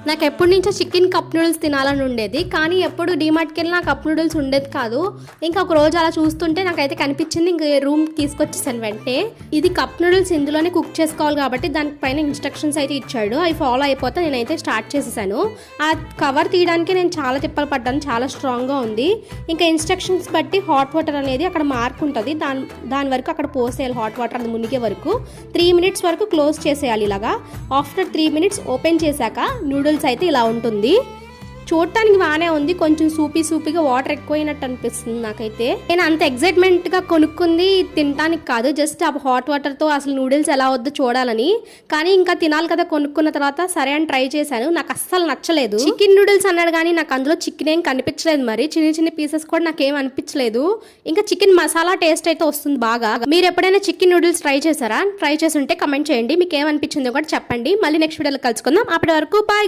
నాకు ఎప్పటి నుంచో చికెన్ కప్ నూడిల్స్ తినాలని ఉండేది, కానీ ఎప్పుడు డీమార్ట్కి వెళ్ళినా కప్ నూడిల్స్ ఉండేది కాదు. ఇంకా ఒక రోజు అలా చూస్తుంటే నాకైతే కనిపించింది, ఇంక రూమ్ తీసుకొచ్చేసాను వెంటనే. ఇది కప్ నూడిల్స్ ఇందులోనే కుక్ చేసుకోవాలి కాబట్టి దానిపైన ఇన్స్ట్రక్షన్స్ అయితే ఇచ్చాడు, అవి ఫాలో అయిపోతే నేనైతే స్టార్ట్ చేసేసాను. ఆ కవర్ తీయడానికి నేను చాలా తిప్పలు పడ్డాను, చాలా స్ట్రాంగ్గా ఉంది. ఇంకా ఇన్స్ట్రక్షన్స్ బట్టి హాట్ వాటర్ అనేది అక్కడ మార్క్ ఉంటుంది, దాని వరకు అక్కడ పోసేయాలి. హాట్ వాటర్ అది మునిగే వరకు 3 minutes వరకు క్లోజ్ చేసేయాలి. ఇలాగా ఆఫ్టర్ 3 minutes ఓపెన్ చేశాక నూడిల్స్ అయితే ఇలా ఉంటుంది. చూడటానికి బాగానే ఉంది, కొంచెం సూపీగా వాటర్ ఎక్కువైనట్టు అనిపిస్తుంది నాకైతే. నేను అంత ఎగ్జైట్మెంట్గా కొనుక్కుంది తినడానికి కాదు, జస్ట్ ఆ హాట్ వాటర్తో అసలు నూడిల్స్ ఎలా వద్దో చూడాలని. కానీ ఇంకా తినాలి కదా కొనుక్కున్న తర్వాత, సరే అని ట్రై చేశాను. నాకు అస్సలు నచ్చలేదు. చికెన్ నూడిల్స్ అన్నాడు కానీ నాకు అందులో చికెన్ ఏం కనిపించలేదు, మరి చిన్న పీసెస్ కూడా నాకేం అనిపించలేదు. ఇంకా చికెన్ మసాలా టేస్ట్ అయితే వస్తుంది బాగా. మీరు ఎప్పుడైనా చికెన్ నూడిల్స్ ట్రై చేశారా? ట్రై చేసి ఉంటే కమెంట్ చేయండి, మీకు ఏమనిపించిందో కూడా చెప్పండి. మళ్ళీ నెక్స్ట్ వీడియోలో కలుసుకుందాం. అప్పటి వరకు బాయ్.